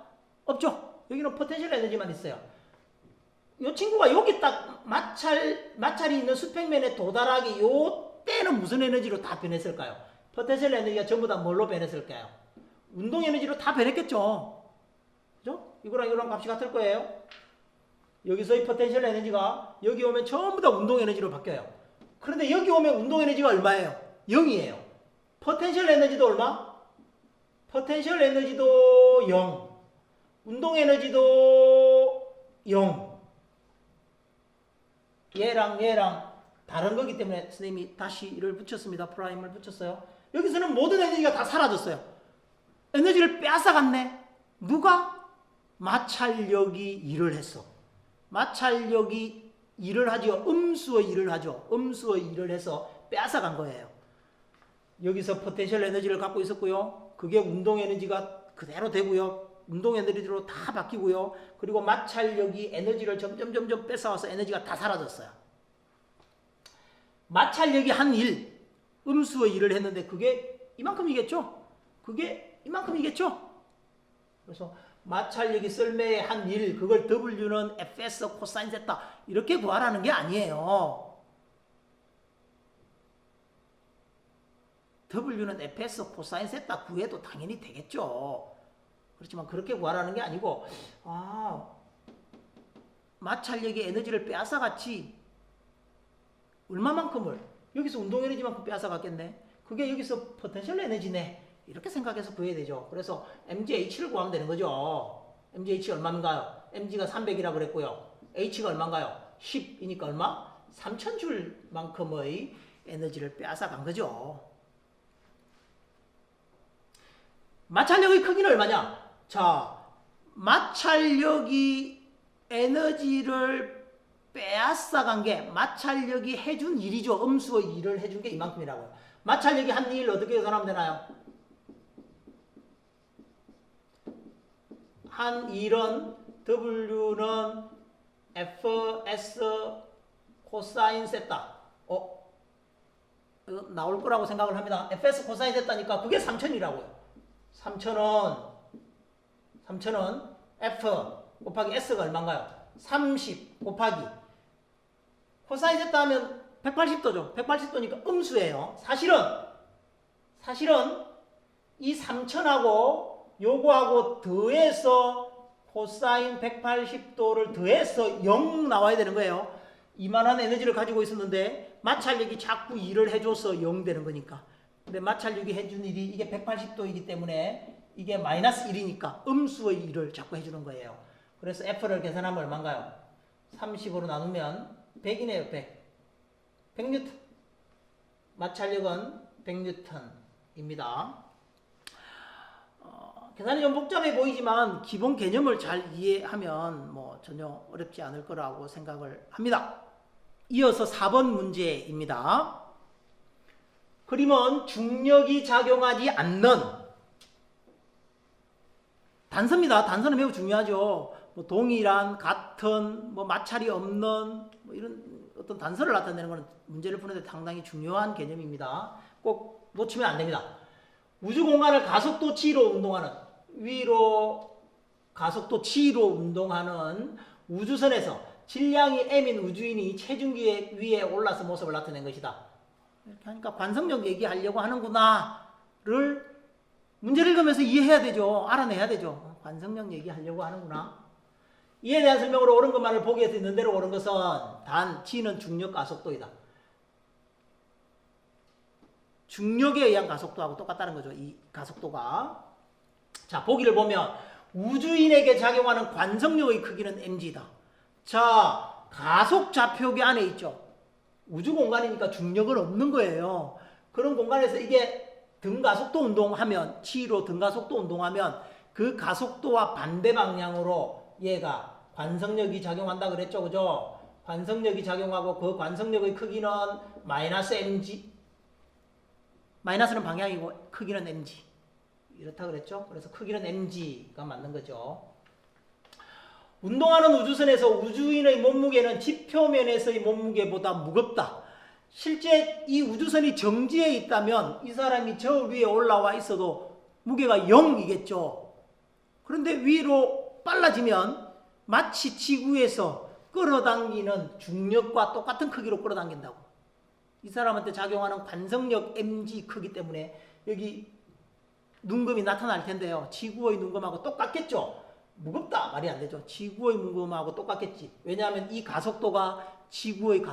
S1: 없죠. 여기는 포텐셜 에너지만 있어요. 이 친구가 여기 딱 마찰이 있는 수평면에 도달하기 요 때는 무슨 에너지로 다 변했을까요? 포텐셜 에너지가 전부 다 뭘로 변했을까요? 운동 에너지로 다 변했겠죠. 그죠? 이거랑 값이 같을 거예요. 여기서의 포텐셜 에너지가 여기 오면 전부 다 운동 에너지로 바뀌어요. 그런데 여기 오면 운동 에너지가 얼마예요? 0이에요. 포텐셜 에너지도 얼마? 포텐셜 에너지도 0. 운동 에너지도 0. 얘랑 다른 거기 때문에 선생님이 다시 이를 붙였습니다. 프라임을 붙였어요. 여기서는 모든 에너지가 다 사라졌어요. 에너지를 빼앗아갔네. 누가? 마찰력이 일을 했어. 마찰력이 일을 하죠. 음수의 일을 하죠. 음수의 일을 해서 빼앗아간 거예요. 여기서 포텐셜 에너지를 갖고 있었고요. 그게 운동 에너지가 그대로 되고요. 운동 에너지로 다 바뀌고요. 그리고 마찰력이 에너지를 점점 뺏어와서 에너지가 다 사라졌어요. 마찰력이 한 일, 음수의 일을 했는데 그게 이만큼이겠죠? 그게 이만큼이겠죠? 그래서 마찰력이 썰매의 한 일, 그걸 W는 Fs 코사인 세타 이렇게 구하라는 게 아니에요. W는 Fs 코사인 세타 구해도 당연히 되겠죠. 그렇지만 그렇게 구하라는 게 아니고 마찰력의 에너지를 빼앗아갔지 얼마만큼을 여기서 운동 에너지만큼 빼앗아갔겠네. 그게 여기서 포텐셜 에너지네. 이렇게 생각해서 구해야 되죠. 그래서 mgh를 구하면 되는 거죠. mgh 얼마인가요? mg가 300이라고 그랬고요. h가 얼마인가요? 10이니까 얼마? 3000줄만큼의 에너지를 빼앗아간 거죠. 마찰력의 크기는 얼마냐? 자, 마찰력이 에너지를 빼앗아간 게 마찰력이 해준 일이죠. 음수의 일을 해준 게 이만큼이라고요. 마찰력이 한 일 어떻게 계산하면 되나요? 한 일은 W는 Fs 코사인 세타. 이거 나올 거라고 생각을 합니다. Fs 코사인 세타니까 그게 3000이라고요. 3000은 F 곱하기 S가 얼마인가요? 30 곱하기 코사인 세타 하면 180도죠. 180도니까 음수예요. 사실은 이 3000하고 요거하고 더해서 코사인 180도를 더해서 0 나와야 되는 거예요. 이만한 에너지를 가지고 있었는데 마찰력이 자꾸 일을 해줘서 0 되는 거니까. 근데 마찰력이 해준 일이 이게 180도이기 때문에 이게 마이너스 1이니까 음수의 일을 자꾸 해주는 거예요. 그래서 F를 계산하면 얼마인가요? 30으로 나누면 100이네요. 100뉴턴. 마찰력은 100뉴턴입니다. 계산이 좀 복잡해 보이지만 기본 개념을 잘 이해하면 뭐 전혀 어렵지 않을 거라고 생각을 합니다. 이어서 4번 문제입니다. 그림은 중력이 작용하지 않는 단서입니다. 단서는 매우 중요하죠. 뭐 동일한, 같은, 뭐 마찰이 없는 뭐 이런 어떤 단서를 나타내는 것은 문제를 푸는데 상당히 중요한 개념입니다. 꼭 놓치면 안 됩니다. 우주 공간을 가속도 G로 운동하는 위로 가속도 G로 운동하는 우주선에서 질량이 M인 우주인이 체중계 위에 올라서 모습을 나타낸 것이다. 이렇게 하니까 관성력 얘기하려고 하는구나를 문제를 읽으면서 이해해야 되죠. 알아내야 되죠. 관성력 얘기하려고 하는구나. 이에 대한 설명으로 옳은 것만을 보기에서 있는 대로 옳은 것은 단 G는 중력 가속도이다. 중력에 의한 가속도하고 똑같다는 거죠. 이 가속도가. 자, 보기를 보면 우주인에게 작용하는 관성력의 크기는 mg다. 자, 가속 좌표계 안에 있죠. 우주 공간이니까 중력은 없는 거예요. 그런 공간에서 이게 등가속도 운동하면 G로 등가속도 운동하면 그 가속도와 반대 방향으로 얘가 관성력이 작용한다 그랬죠. 그죠? 관성력이 작용하고 그 관성력의 크기는 마이너스 mg 마이너스는 방향이고 크기는 mg 이렇다 그랬죠. 그래서 크기는 mg가 맞는 거죠. 운동하는 우주선에서 우주인의 몸무게는 지표면에서의 몸무게보다 무겁다. 실제 이 우주선이 정지해 있다면 이 사람이 저 위에 올라와 있어도 무게가 0이겠죠. 그런데 위로 빨라지면 마치 지구에서 끌어당기는 중력과 똑같은 크기로 끌어당긴다고. 이 사람한테 작용하는 관성력 mg 크기 때문에 여기 눈금이 나타날 텐데요. 지구의 눈금하고 똑같겠죠? 무겁다 말이 안 되죠. 지구의 눈금하고 똑같겠지. 왜냐하면 이 가속도가 지구의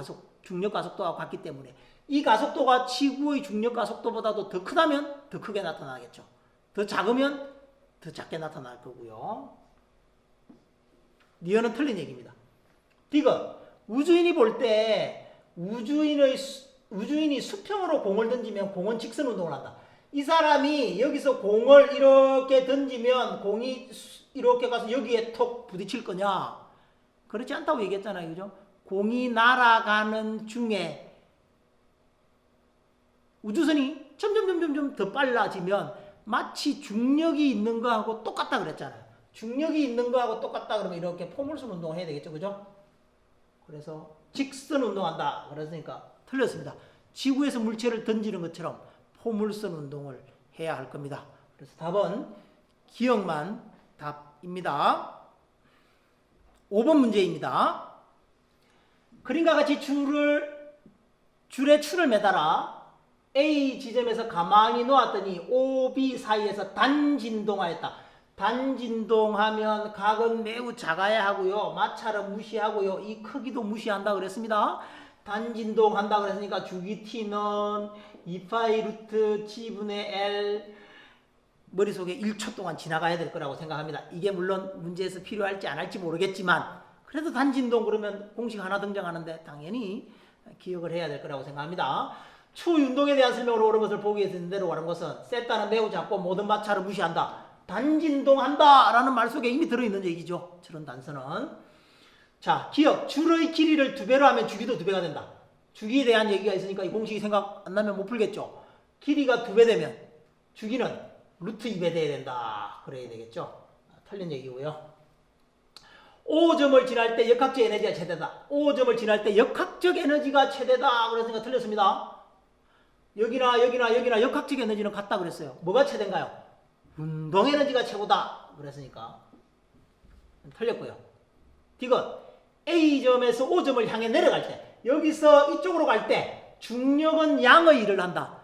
S1: 중력 가속도와 같기 때문에 이 가속도가 지구의 중력 가속도보다도 더 크다면 더 크게 나타나겠죠. 더 작으면 더 작게 나타날 거고요. 니은은 틀린 얘기입니다. 디귿, 우주인이 볼 때 우주인이 수평으로 공을 던지면 공은 직선 운동을 한다. 이 사람이 여기서 공을 이렇게 던지면 공이 이렇게 가서 여기에 톡 부딪힐 거냐? 그렇지 않다고 얘기했잖아요. 그죠? 공이 날아가는 중에 우주선이 점점 더 빨라지면 마치 중력이 있는 거하고 똑같다 그랬잖아요. 중력이 있는 거하고 똑같다 그러면 이렇게 포물선 운동을 해야 되겠죠. 그죠? 그래서 직선 운동한다. 그랬으니까 틀렸습니다. 지구에서 물체를 던지는 것처럼 포물선 운동을 해야 할 겁니다. 그래서 답은 기억만 답입니다. 5번 문제입니다. 그림과 같이 줄에 추를 매달아 A 지점에서 가만히 놓았더니 O, B 사이에서 단진동하였다. 단진동하면 각은 매우 작아야 하고요. 마찰은 무시하고요. 이 크기도 무시한다 그랬습니다. 단진동한다 그랬으니까 주기 t는 2파이 루트 g분의 L 머릿속에 1초 동안 지나가야 될 거라고 생각합니다. 이게 물론 문제에서 필요할지 안 할지 모르겠지만 그래도 단진동 그러면 공식 하나 등장하는데 당연히 기억을 해야 될 거라고 생각합니다. 추운동에 대한 설명으로 옳은 것을 보기 위해서 있는 대로 옳은 것은 셋다는 매우 작고 모든 마찰을 무시한다. 단진동한다 라는 말 속에 이미 들어있는 얘기죠. 저런 단서는. 자, 기억. 줄의 길이를 2배로 하면 주기도 2배가 된다. 주기에 대한 얘기가 있으니까 이 공식이 생각 안 나면 못 풀겠죠. 길이가 2배 되면 주기는 루트 2배 돼야 된다. 그래야 되겠죠. 틀린 얘기고요. 5점을 지날 때 역학적 에너지가 최대다. 5점을 지날 때 역학적 에너지가 최대다. 그랬으니까 틀렸습니다. 여기나 역학적 에너지는 같다 그랬어요. 뭐가 최대인가요? 운동 에너지가 최고다. 그랬으니까 틀렸고요. 디귿. A점에서 O점을 향해 내려갈 때 여기서 이쪽으로 갈 때 중력은 양의 일을 한다.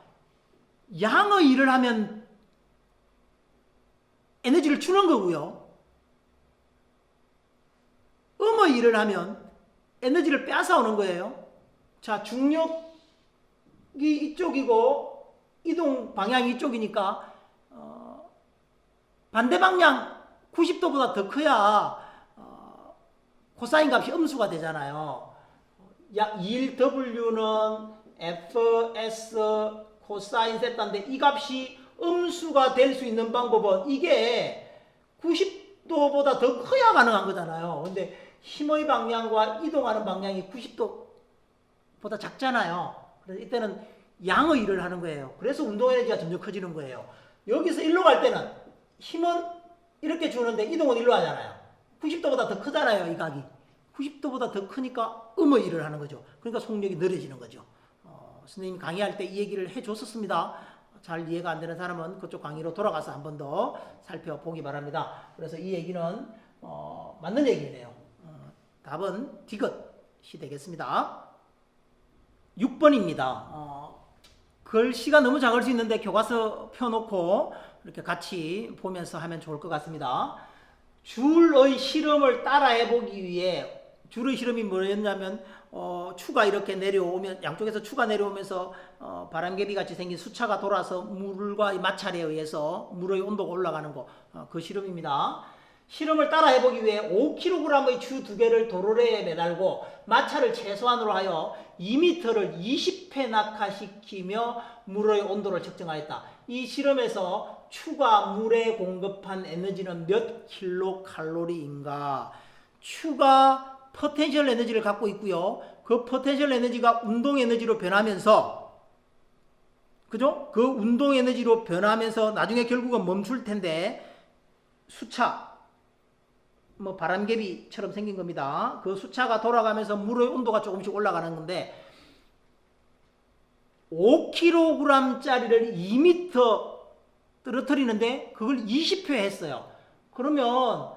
S1: 양의 일을 하면 에너지를 주는 거고요. 음의 일을 하면 에너지를 빼앗아오는 거예요. 자, 중력이 이쪽이고 이동 방향이 이쪽이니까 반대 방향 90도보다 더 커야 코사인 값이 음수가 되잖아요. 약 1W는 fs 코사인 세타인데 이 값이 음수가 될 수 있는 방법은 이게 90도보다 더 커야 가능한 거잖아요. 근데 힘의 방향과 이동하는 방향이 90도보다 작잖아요. 그래서 이때는 양의 일을 하는 거예요. 그래서 운동 에너지가 점점 커지는 거예요. 여기서 일로 갈 때는 힘은 이렇게 주는데 이동은 일로 하잖아요. 90도보다 더 크잖아요. 이 각이. 90도보다 더 크니까 음의 일을 하는 거죠. 그러니까 속력이 느려지는 거죠. 선생님이 강의할 때 이 얘기를 해줬었습니다. 잘 이해가 안 되는 사람은 그쪽 강의로 돌아가서 한 번 더 살펴보기 바랍니다. 그래서 이 얘기는 맞는 얘기네요. 답은 디귿이 되겠습니다. 6번입니다. 글씨가 너무 작을 수 있는데 교과서 펴놓고 이렇게 같이 보면서 하면 좋을 것 같습니다. 줄의 실험을 따라해보기 위해 줄의 실험이 뭐였냐면 추가 이렇게 내려오면 양쪽에서 추가 내려오면서 바람개비 같이 생긴 수차가 돌아서 물과 마찰에 의해서 물의 온도가 올라가는 거 그 실험입니다. 실험을 따라해보기 위해 5kg의 추 2개를 도로래에 매달고 마찰을 최소한으로 하여 2m를 20회 낙하시키며 물의 온도를 측정하였다. 이 실험에서 추가 물에 공급한 에너지는 몇 킬로칼로리인가? 추가 포텐셜 에너지를 갖고 있고요. 그 포텐셜 에너지가 운동 에너지로 변하면서 그죠? 그 운동 에너지로 변하면서 나중에 결국은 멈출 텐데 수차 뭐 바람개비처럼 생긴 겁니다. 그 수차가 돌아가면서 물의 온도가 조금씩 올라가는 건데 5kg짜리를 2m 떨어뜨리는데 그걸 20회 했어요. 그러면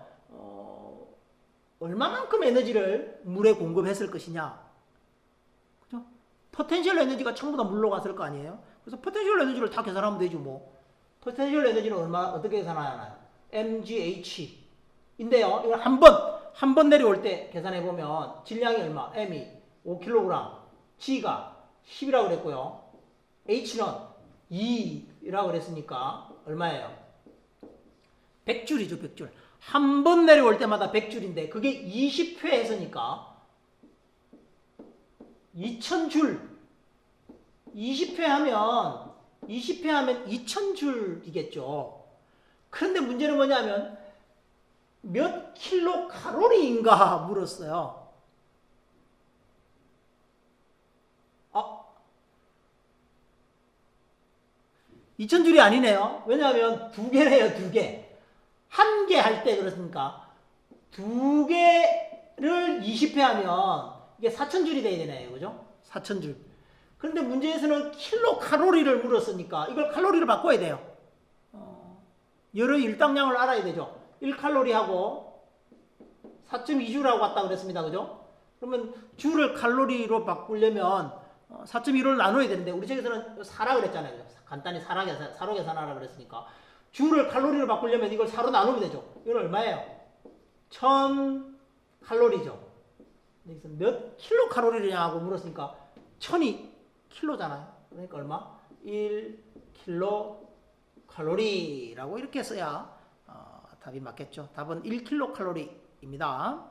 S1: 얼마만큼 에너지를 물에 공급했을 것이냐. 그죠? 포텐셜 에너지가 전부 다 물로 갔을 거 아니에요? 그래서 포텐셜 에너지를 다 계산하면 되죠, 뭐. 포텐셜 에너지는 어떻게 계산하나요? mgh. 인데요, 이걸 한 번 내려올 때 계산해보면, 질량이 얼마? m이 5kg, g가 10이라고 그랬고요. h는 2라고 그랬으니까, 얼마예요? 100줄이죠, 100줄. 한 번 내려올 때마다 100줄인데, 그게 20회 했으니까, 2000줄. 20회 하면 2000줄이겠죠. 그런데 문제는 뭐냐면 몇 킬로 칼로리인가 물었어요. 2000줄이 아니네요. 왜냐하면 두 개네요, 두 개. 한 개 할 때 그렇습니까? 두 개를 20회 하면 이게 4000줄이 돼야 되네요. 그죠? 4000줄. 그런데 문제에서는 킬로 칼로리를 물었으니까 이걸 칼로리를 바꿔야 돼요. 여러 일당량을 알아야 되죠. 1칼로리하고 4.2주라고 왔다 그랬습니다. 그죠? 그러면 주를 칼로리로 바꾸려면 4.2를 나눠야 되는데 우리 책에서는 4라 그랬잖아요. 간단히 4로 계산하라 그랬으니까 주를 칼로리로 바꾸려면 이걸 4로 나누면 되죠. 이건 얼마예요? 1000칼로리죠. 여기서 몇 킬로 칼로리냐고 물었으니까 1000이 킬로잖아요. 그러니까 얼마? 1킬로 칼로리라고 이렇게 써야 답이 맞겠죠. 답은 1킬로칼로리입니다.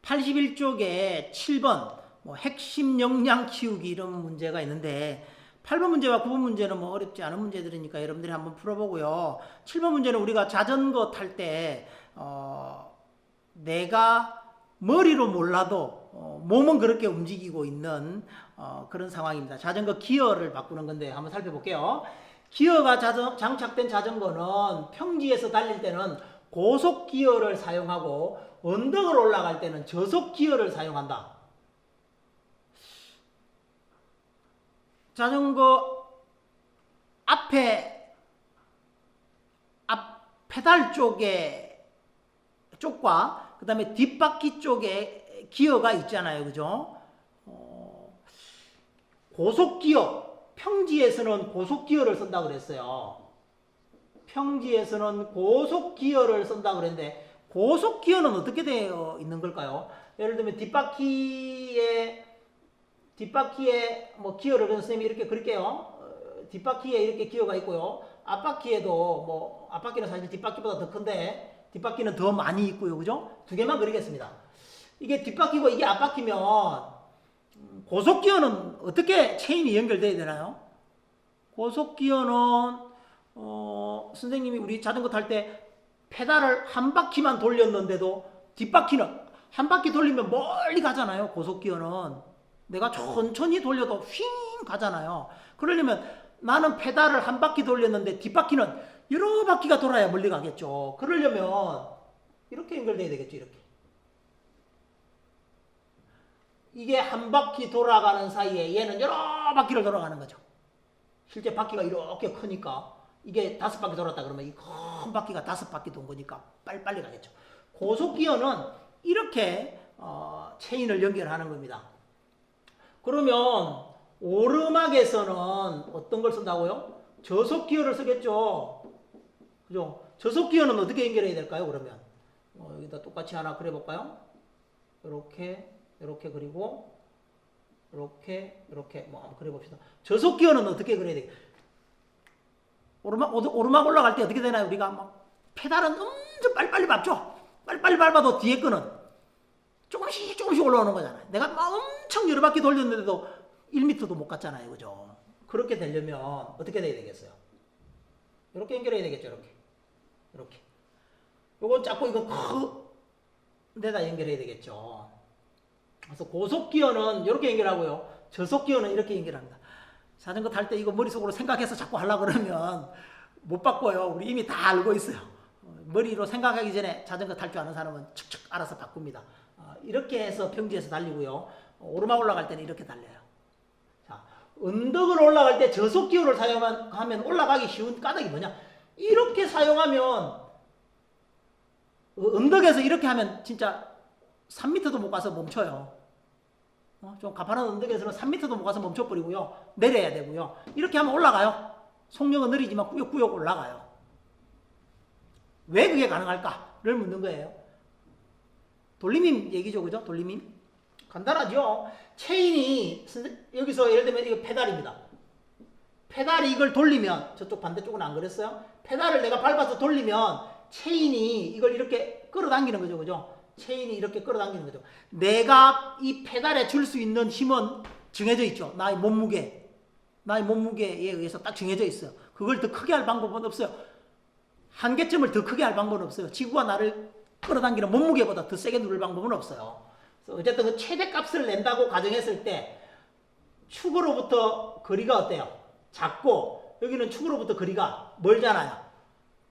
S1: 81쪽에 7번 뭐 핵심 역량 키우기 이런 문제가 있는데 8번 문제와 9번 문제는 뭐 어렵지 않은 문제들이니까 여러분들이 한번 풀어보고요. 7번 문제는 우리가 자전거 탈 때 내가 머리로 몰라도 몸은 그렇게 움직이고 있는 그런 상황입니다. 자전거 기어를 바꾸는 건데 한번 살펴볼게요. 기어가 장착된 자전거는 평지에서 달릴 때는 고속 기어를 사용하고 언덕을 올라갈 때는 저속 기어를 사용한다. 자전거 앞 페달 쪽과 그 다음에 뒷바퀴 쪽에 기어가 있잖아요. 그죠? 고속기어, 평지에서는 고속기어를 쓴다고 그랬어요. 평지에서는 고속기어를 쓴다고 그랬는데 고속기어는 어떻게 되어 있는 걸까요? 예를 들면 뒷바퀴에 뭐 기어를 선생님이 이렇게 그릴게요. 뒷바퀴에 이렇게 기어가 있고요. 앞바퀴에도 뭐 앞바퀴는 사실 뒷바퀴보다 더 큰데 뒷바퀴는 더 많이 있고요. 그죠? 두 개만 그리겠습니다. 이게 뒷바퀴고 이게 앞바퀴면 고속기어는 어떻게 체인이 연결돼야 되나요? 고속기어는 선생님이 우리 자전거 탈 때 페달을 한 바퀴만 돌렸는데도 뒷바퀴는 한 바퀴 돌리면 멀리 가잖아요. 고속기어는 내가 천천히 돌려도 휙 가잖아요. 그러려면 나는 페달을 한 바퀴 돌렸는데 뒷바퀴는 여러 바퀴가 돌아야 멀리 가겠죠. 그러려면 이렇게 연결돼야 되겠죠. 이렇게. 이게 한 바퀴 돌아가는 사이에 얘는 여러 바퀴를 돌아가는 거죠. 실제 바퀴가 이렇게 크니까 이게 5바퀴 돌았다 그러면 이 큰 바퀴가 5바퀴 돈 거니까 빨리빨리 가겠죠. 고속기어는 이렇게 체인을 연결하는 겁니다. 그러면 오르막에서는 어떤 걸 쓴다고요? 저속기어를 쓰겠죠. 그죠? 저속기어는 어떻게 연결해야 될까요? 그러면 여기다 똑같이 하나 그려볼까요? 이렇게 그리고 이렇게 뭐 한번 그려봅시다. 저속기어는 어떻게 그려야 돼요? 오르막 올라갈 때 어떻게 되나요? 우리가 막 페달은 엄청 빨리빨리 밟죠. 빨리빨리 밟아도 뒤에 거는 조금씩 올라오는 거잖아요. 내가 막 엄청 여러 바퀴 돌렸는데도 1m도 못 갔잖아요. 그죠? 그렇게 되려면 어떻게 돼야 되겠어요? 이렇게 연결해야 되겠죠. 이렇게. 요건 작고 이건 큰 데다 연결해야 되겠죠. 그래서 고속기어는 이렇게 연결하고요. 저속기어는 이렇게 연결합니다. 자전거 탈 때 이거 머릿속으로 생각해서 자꾸 하려고 그러면 못 바꿔요. 우리 이미 다 알고 있어요. 머리로 생각하기 전에 자전거 탈 줄 아는 사람은 척척 알아서 바꿉니다. 이렇게 해서 평지에서 달리고요. 오르막 올라갈 때는 이렇게 달려요. 자, 언덕을 올라갈 때 저속기어를 사용하면 올라가기 쉬운 까닭이 뭐냐? 이렇게 사용하면 언덕에서 이렇게 하면 진짜 3m도 못 가서 멈춰요. 좀 가파른 언덕에서는 3m도 못 가서 멈춰버리고요. 내려야 되고요. 이렇게 하면 올라가요. 속력은 느리지만 꾸역꾸역 올라가요. 왜 그게 가능할까를 묻는 거예요. 돌림힘 얘기죠. 그죠? 돌림힘. 간단하죠? 체인이 여기서 예를 들면 이거 페달입니다. 페달이 이걸 돌리면 저쪽 반대쪽은 안 그랬어요? 페달을 내가 밟아서 돌리면 체인이 이걸 이렇게 끌어당기는 거죠. 그죠? 체인이 이렇게 끌어당기는 거죠. 내가 이 페달에 줄 수 있는 힘은 정해져 있죠. 나의 몸무게에 의해서 딱 정해져 있어요. 그걸 더 크게 할 방법은 없어요. 한계점을 더 크게 할 방법은 없어요. 지구가 나를 끌어당기는 몸무게보다 더 세게 누를 방법은 없어요. 그래서 어쨌든 그 최대값을 낸다고 가정했을 때 축으로부터 거리가 어때요? 작고 여기는 축으로부터 거리가 멀잖아요.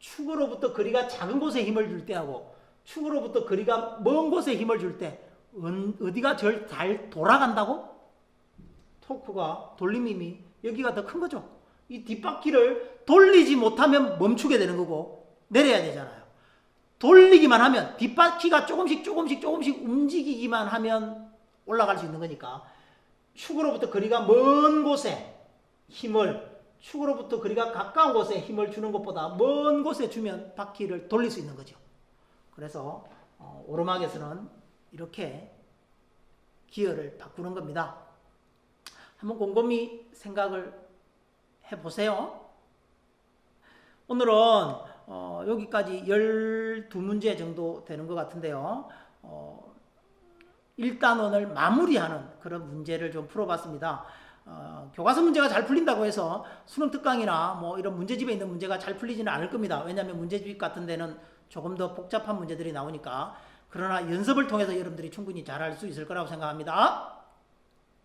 S1: 축으로부터 거리가 작은 곳에 힘을 줄 때하고 축으로부터 거리가 먼 곳에 힘을 줄 때 어디가 제일 잘 돌아간다고? 토크가 돌림힘이 여기가 더 큰 거죠. 이 뒷바퀴를 돌리지 못하면 멈추게 되는 거고 내려야 되잖아요. 돌리기만 하면 뒷바퀴가 조금씩 움직이기만 하면 올라갈 수 있는 거니까 축으로부터 거리가 먼 곳에 힘을 축으로부터 거리가 가까운 곳에 힘을 주는 것보다 먼 곳에 주면 바퀴를 돌릴 수 있는 거죠. 그래서 오르막에서는 이렇게 기어를 바꾸는 겁니다. 한번 곰곰이 생각을 해보세요. 오늘은 여기까지 12문제 정도 되는 것 같은데요. 1단원을 마무리하는 그런 문제를 좀 풀어봤습니다. 교과서 문제가 잘 풀린다고 해서 수능 특강이나 뭐 이런 문제집에 있는 문제가 잘 풀리지는 않을 겁니다. 왜냐하면 문제집 같은 데는 조금 더 복잡한 문제들이 나오니까. 그러나 연습을 통해서 여러분들이 충분히 잘할 수 있을 거라고 생각합니다.